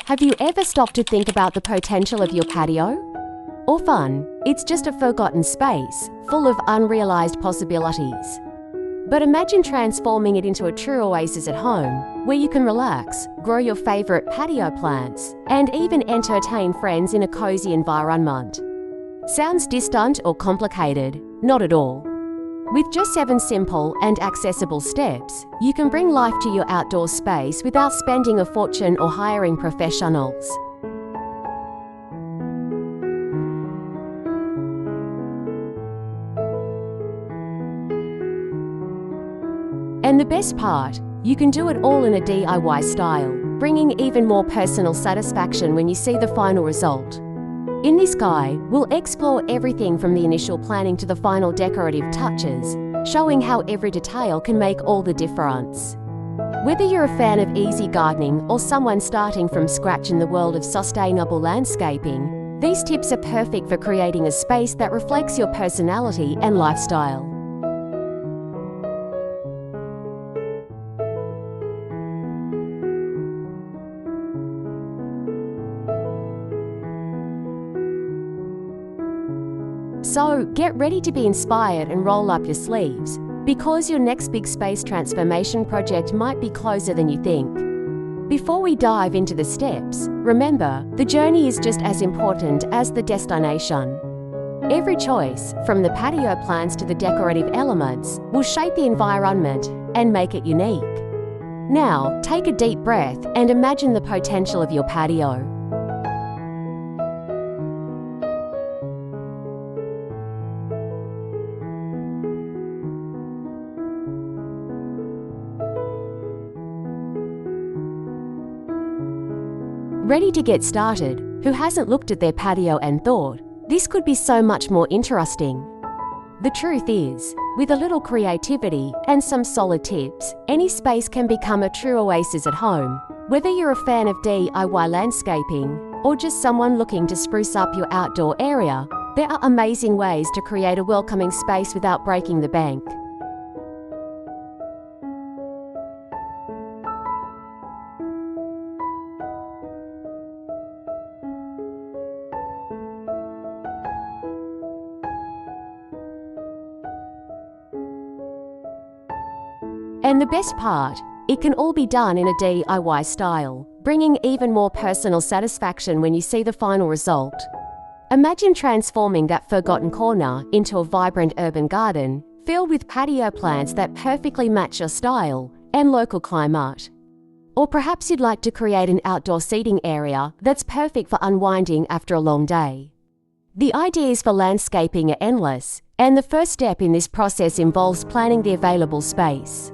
Have you ever stopped to think about the potential of your patio? Or fun, it's just a forgotten space, full of unrealized possibilities. But imagine transforming it into a true oasis at home, where you can relax, grow your favorite patio plants, and even entertain friends in a cozy environment. Sounds distant or complicated? Not at all. With just 7 simple and accessible steps, you can bring life to your outdoor space without spending a fortune or hiring professionals. And the best part, you can do it all in a DIY style, bringing even more personal satisfaction when you see the final result. In this guide, we'll explore everything from the initial planning to the final decorative touches, showing how every detail can make all the difference. Whether you're a fan of easy gardening or someone starting from scratch in the world of sustainable landscaping, these tips are perfect for creating a space that reflects your personality and lifestyle. So, get ready to be inspired and roll up your sleeves, because your next big space transformation project might be closer than you think. Before we dive into the steps, remember, the journey is just as important as the destination. Every choice, from the patio plans to the decorative elements, will shape the environment and make it unique. Now, take a deep breath and imagine the potential of your patio. Ready to get started? Who hasn't looked at their patio and thought, this could be so much more interesting? The truth is, with a little creativity and some solid tips, any space can become a true oasis at home. Whether you're a fan of DIY landscaping or just someone looking to spruce up your outdoor area, there are amazing ways to create a welcoming space without breaking the bank. And the best part, it can all be done in a DIY style, bringing even more personal satisfaction when you see the final result. Imagine transforming that forgotten corner into a vibrant urban garden filled with patio plants that perfectly match your style and local climate. Or perhaps you'd like to create an outdoor seating area that's perfect for unwinding after a long day. The ideas for landscaping are endless, and the first step in this process involves planning the available space.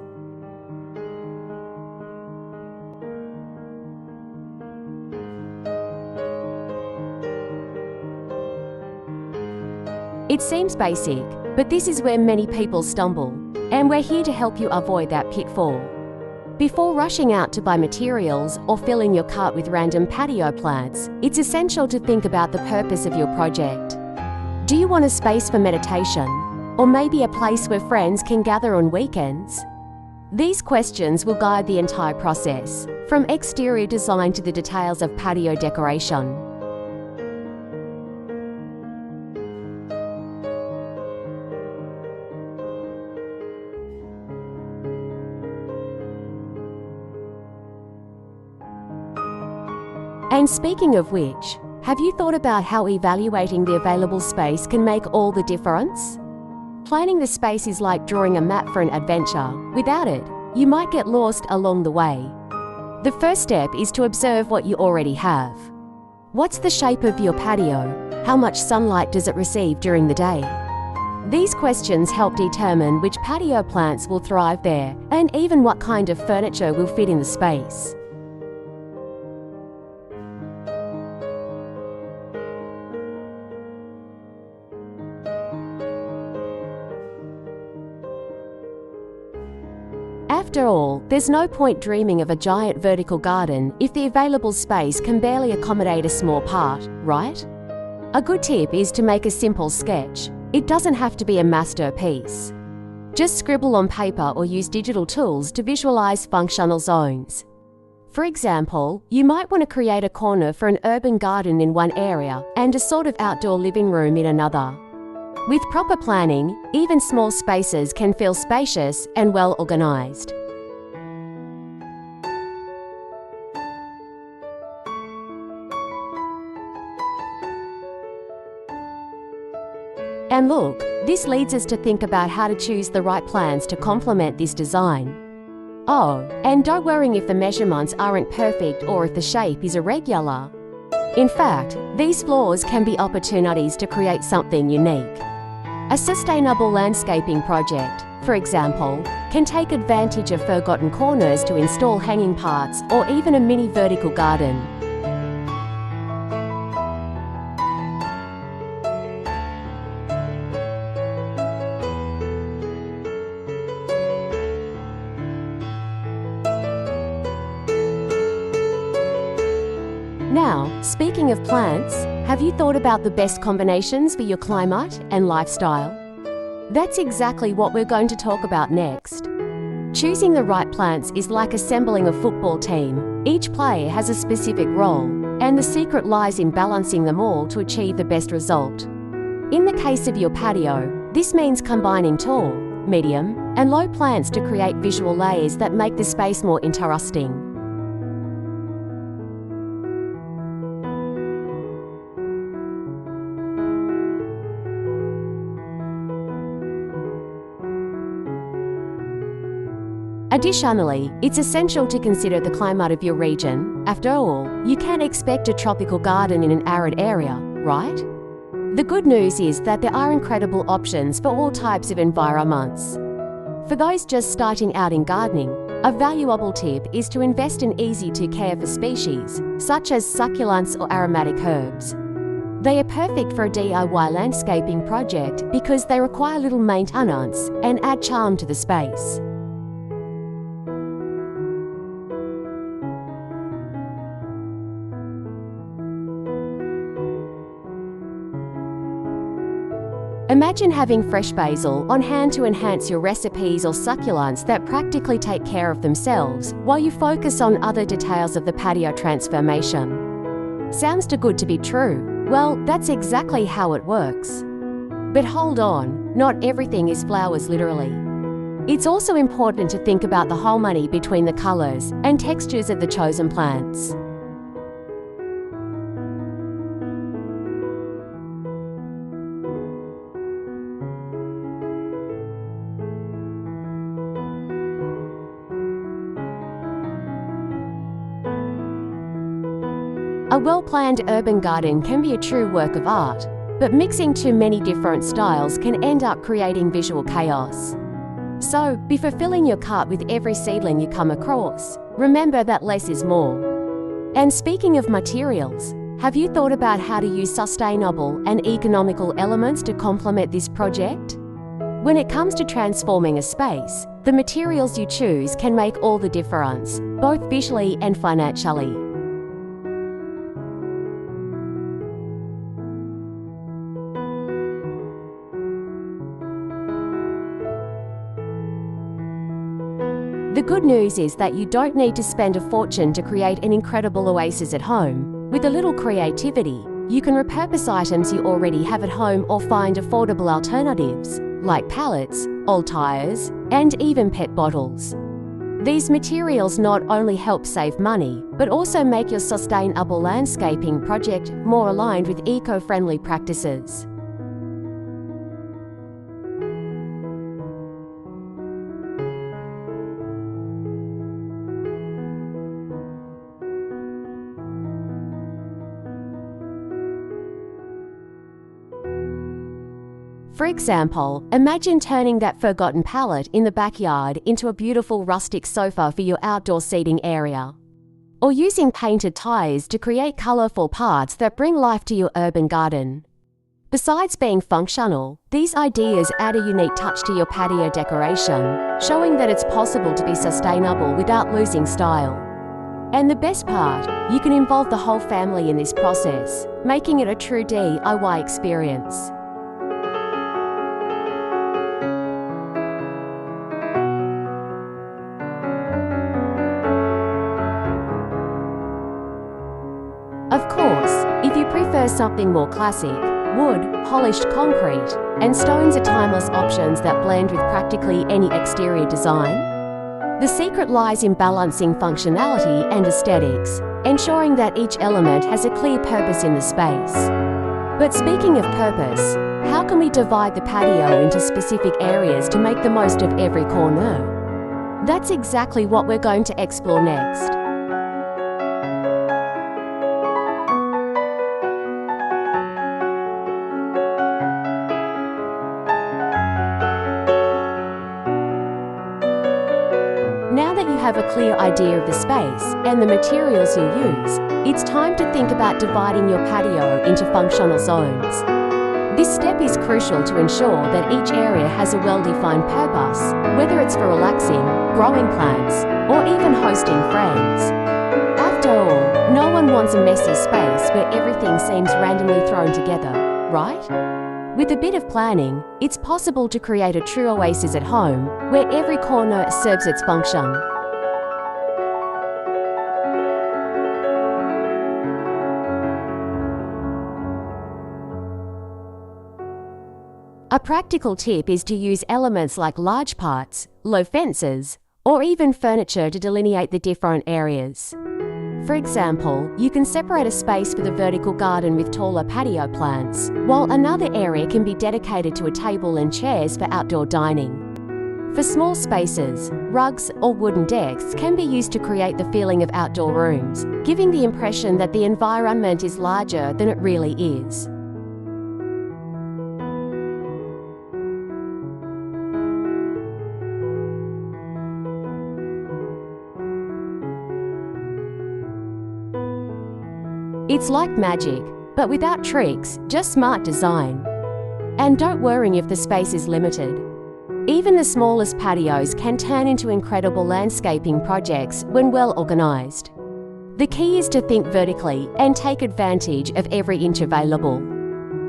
It seems basic, but this is where many people stumble, and we're here to help you avoid that pitfall. Before rushing out to buy materials or filling your cart with random patio plants, it's essential to think about the purpose of your project. Do you want a space for meditation? Or maybe a place where friends can gather on weekends? These questions will guide the entire process, from exterior design to the details of patio decoration. And speaking of which, have you thought about how evaluating the available space can make all the difference? Planning the space is like drawing a map for an adventure. Without it, you might get lost along the way. The first step is to observe what you already have. What's the shape of your patio? How much sunlight does it receive during the day? These questions help determine which patio plants will thrive there and even what kind of furniture will fit in the space. After all, there's no point dreaming of a giant vertical garden if the available space can barely accommodate a small part, right? A good tip is to make a simple sketch. It doesn't have to be a masterpiece. Just scribble on paper or use digital tools to visualize functional zones. For example, you might want to create a corner for an urban garden in one area and a sort of outdoor living room in another. With proper planning, even small spaces can feel spacious and well organized. And look, this leads us to think about how to choose the right plans to complement this design. Oh, and don't worry if the measurements aren't perfect or if the shape is irregular. In fact, these flaws can be opportunities to create something unique. A sustainable landscaping project, for example, can take advantage of forgotten corners to install hanging parts or even a mini vertical garden. Now, speaking of plants, have you thought about the best combinations for your climate and lifestyle? That's exactly what we're going to talk about next. Choosing the right plants is like assembling a football team. Each player has a specific role, and the secret lies in balancing them all to achieve the best result. In the case of your patio, this means combining tall, medium, and low plants to create visual layers that make the space more interesting. Additionally, it's essential to consider the climate of your region. After all, you can't expect a tropical garden in an arid area, right? The good news is that there are incredible options for all types of environments. For those just starting out in gardening, a valuable tip is to invest in easy-to-care-for species, such as succulents or aromatic herbs. They are perfect for a DIY landscaping project because they require little maintenance and add charm to the space. Imagine having fresh basil on hand to enhance your recipes or succulents that practically take care of themselves while you focus on other details of the patio transformation. Sounds too good to be true. Well, that's exactly how it works. But hold on, not everything is flowers literally. It's also important to think about the harmony between the colors and textures of the chosen plants. A well-planned urban garden can be a true work of art, but mixing too many different styles can end up creating visual chaos. So, before filling your cart with every seedling you come across, remember that less is more. And speaking of materials, have you thought about how to use sustainable and economical elements to complement this project? When it comes to transforming a space, the materials you choose can make all the difference, both visually and financially. The good news is that you don't need to spend a fortune to create an incredible oasis at home. With a little creativity, you can repurpose items you already have at home or find affordable alternatives, like pallets, old tires, and even PET bottles. These materials not only help save money, but also make your sustainable landscaping project more aligned with eco-friendly practices. For example, imagine turning that forgotten pallet in the backyard into a beautiful rustic sofa for your outdoor seating area. Or using painted tiles to create colourful parts that bring life to your urban garden. Besides being functional, these ideas add a unique touch to your patio decoration, showing that it's possible to be sustainable without losing style. And the best part, you can involve the whole family in this process, making it a true DIY experience. Of course, if you prefer something more classic, wood, polished concrete, and stones are timeless options that blend with practically any exterior design. The secret lies in balancing functionality and aesthetics, ensuring that each element has a clear purpose in the space. But speaking of purpose, how can we divide the patio into specific areas to make the most of every corner? That's exactly what we're going to explore next. Now that you have a clear idea of the space and the materials you'll use, it's time to think about dividing your patio into functional zones. This step is crucial to ensure that each area has a well-defined purpose, whether it's for relaxing, growing plants, or even hosting friends. After all, no one wants a messy space where everything seems randomly thrown together, right? With a bit of planning, it's possible to create a true oasis at home, where every corner serves its function. A practical tip is to use elements like large parts, low fences, or even furniture to delineate the different areas. For example, you can separate a space for the vertical garden with taller patio plants, while another area can be dedicated to a table and chairs for outdoor dining. For small spaces, rugs or wooden decks can be used to create the feeling of outdoor rooms, giving the impression that the environment is larger than it really is. It's like magic, but without tricks, just smart design. And don't worry if the space is limited. Even the smallest patios can turn into incredible landscaping projects when well organized. The key is to think vertically and take advantage of every inch available.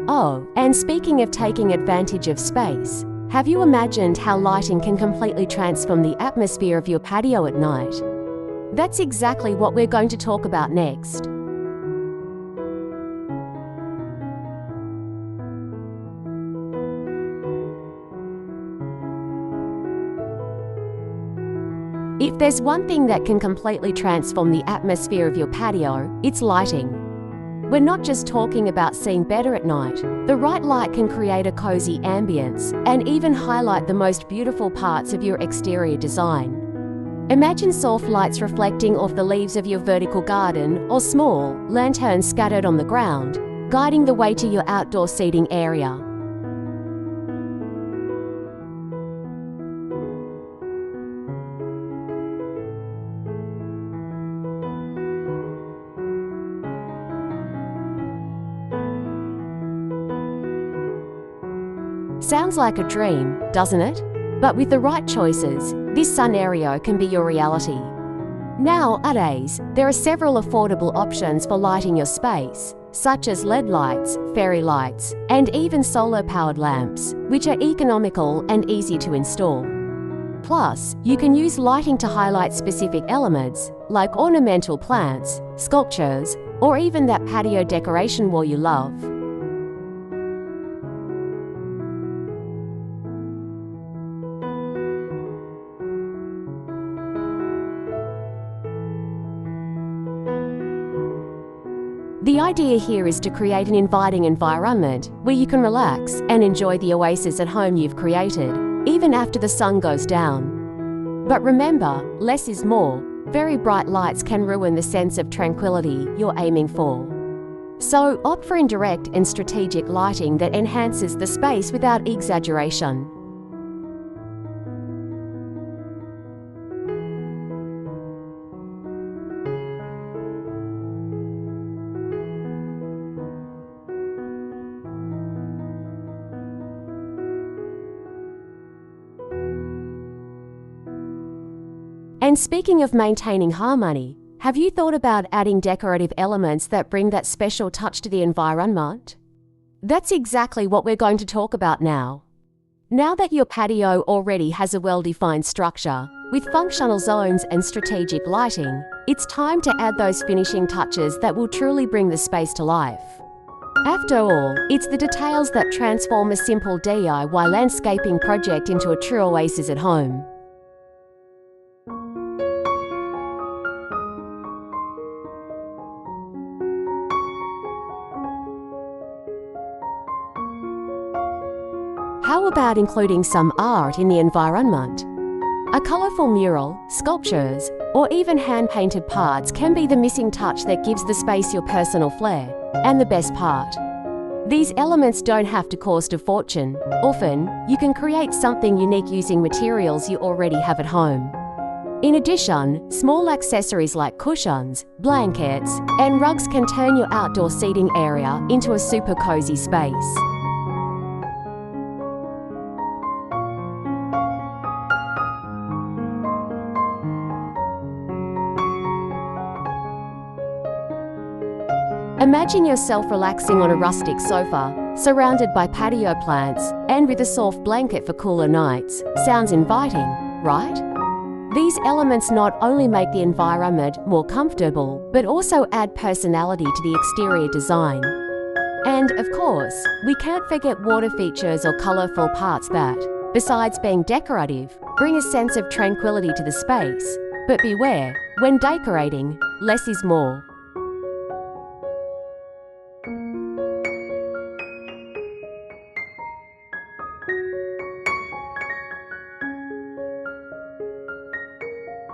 Oh, and speaking of taking advantage of space, have you imagined how lighting can completely transform the atmosphere of your patio at night? That's exactly what we're going to talk about next. If there's one thing that can completely transform the atmosphere of your patio, it's lighting. We're not just talking about seeing better at night. The right light can create a cozy ambience and even highlight the most beautiful parts of your exterior design. Imagine soft lights reflecting off the leaves of your vertical garden or small lanterns scattered on the ground, guiding the way to your outdoor seating area. Sounds like a dream, doesn't it? But with the right choices, this scenario can be your reality. Nowadays, there are several affordable options for lighting your space, such as LED lights, fairy lights, and even solar-powered lamps, which are economical and easy to install. Plus, you can use lighting to highlight specific elements, like ornamental plants, sculptures, or even that patio decoration wall you love. The idea here is to create an inviting environment where you can relax and enjoy the oasis at home you've created, even after the sun goes down. But remember, less is more. Very bright lights can ruin the sense of tranquility you're aiming for. So opt for indirect and strategic lighting that enhances the space without exaggeration. And speaking of maintaining harmony, have you thought about adding decorative elements that bring that special touch to the environment? That's exactly what we're going to talk about now. Now that your patio already has a well-defined structure, with functional zones and strategic lighting, it's time to add those finishing touches that will truly bring the space to life. After all, it's the details that transform a simple DIY landscaping project into a true oasis at home. How about including some art in the environment? A colourful mural, sculptures, or even hand-painted parts can be the missing touch that gives the space your personal flair. And the best part, these elements don't have to cost a fortune. Often, you can create something unique using materials you already have at home. In addition, small accessories like cushions, blankets, and rugs can turn your outdoor seating area into a super cozy space. Imagine yourself relaxing on a rustic sofa, surrounded by patio plants, and with a soft blanket for cooler nights. Sounds inviting, right? These elements not only make the environment more comfortable, but also add personality to the exterior design. And, of course, we can't forget water features or colourful parts that, besides being decorative, bring a sense of tranquility to the space. But beware, when decorating, less is more.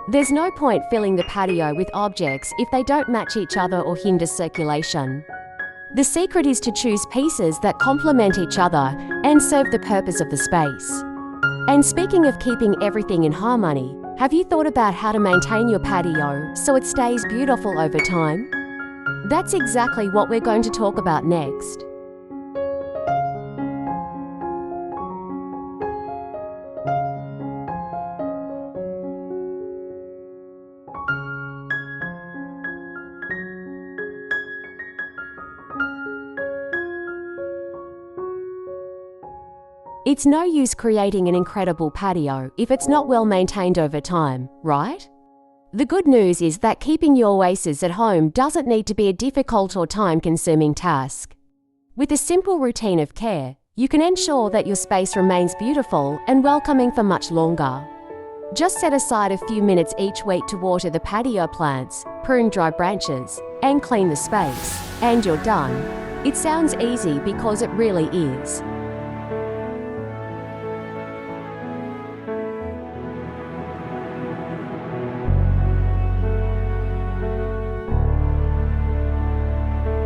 There's no point filling the patio with objects if they don't match each other or hinder circulation. The secret is to choose pieces that complement each other and serve the purpose of the space. And speaking of keeping everything in harmony, have you thought about how to maintain your patio so it stays beautiful over time? That's exactly what we're going to talk about next. It's no use creating an incredible patio if it's not well maintained over time, right? The good news is that keeping your oasis at home doesn't need to be a difficult or time-consuming task. With a simple routine of care, you can ensure that your space remains beautiful and welcoming for much longer. Just set aside a few minutes each week to water the patio plants, prune dry branches, and clean the space, and you're done. It sounds easy because it really is.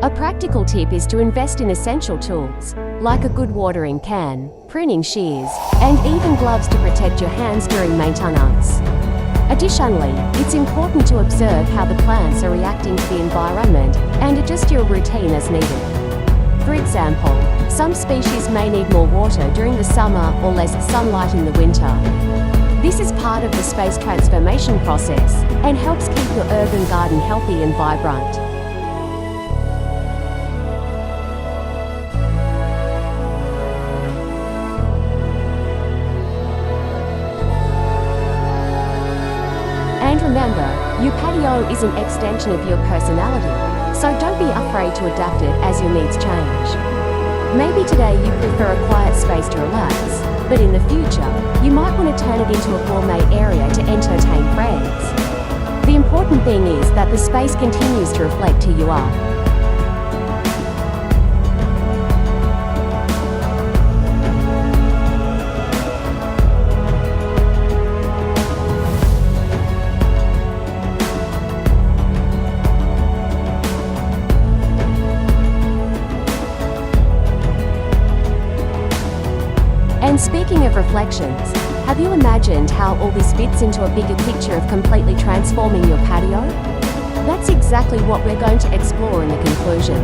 A practical tip is to invest in essential tools, like a good watering can, pruning shears, and even gloves to protect your hands during maintenance. Additionally, it's important to observe how the plants are reacting to the environment and adjust your routine as needed. For example, some species may need more water during the summer or less sunlight in the winter. This is part of the space transformation process and helps keep your urban garden healthy and vibrant. And remember, your patio is an extension of your personality, so don't be afraid to adapt it as your needs change. Maybe today you prefer a quiet space to relax, but in the future, you might want to turn it into a gourmet area to entertain friends. The important thing is that the space continues to reflect who you are. And speaking of reflections, have you imagined how all this fits into a bigger picture of completely transforming your patio? That's exactly what we're going to explore in the conclusion.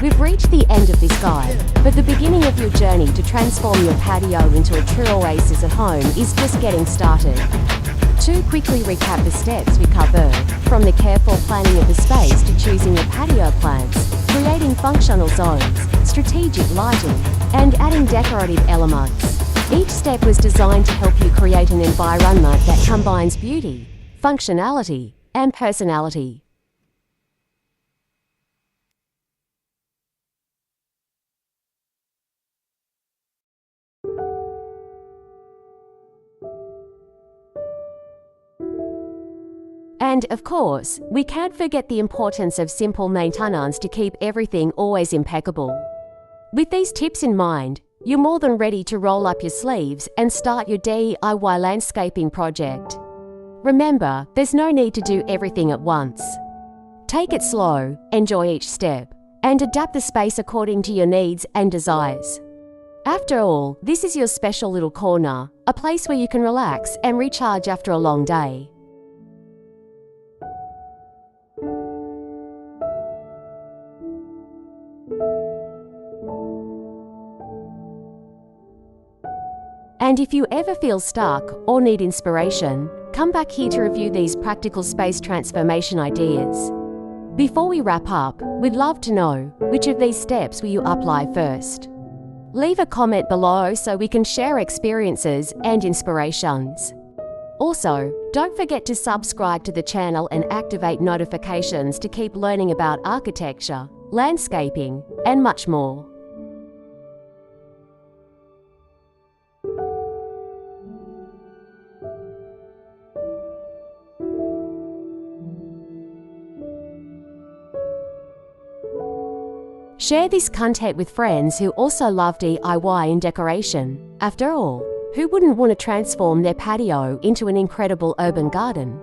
We've reached the end of this guide, but the beginning of your journey to transform your patio into a true oasis at home is just getting started. To quickly recap the steps we covered, from the careful planning of the space to choosing your patio plants, creating functional zones, strategic lighting, and adding decorative elements. Each step was designed to help you create an environment that combines beauty, functionality, and personality. And, of course, we can't forget the importance of simple maintenance to keep everything always impeccable. With these tips in mind, you're more than ready to roll up your sleeves and start your DIY landscaping project. Remember, there's no need to do everything at once. Take it slow, enjoy each step, and adapt the space according to your needs and desires. After all, this is your special little corner, a place where you can relax and recharge after a long day. And if you ever feel stuck or need inspiration, come back here to review these practical space transformation ideas. Before we wrap up, we'd love to know, which of these steps will you apply first? Leave a comment below so we can share experiences and inspirations. Also, don't forget to subscribe to the channel and activate notifications to keep learning about architecture, landscaping, and much more. Share this content with friends who also love DIY and decoration. After all, who wouldn't want to transform their patio into an incredible urban garden?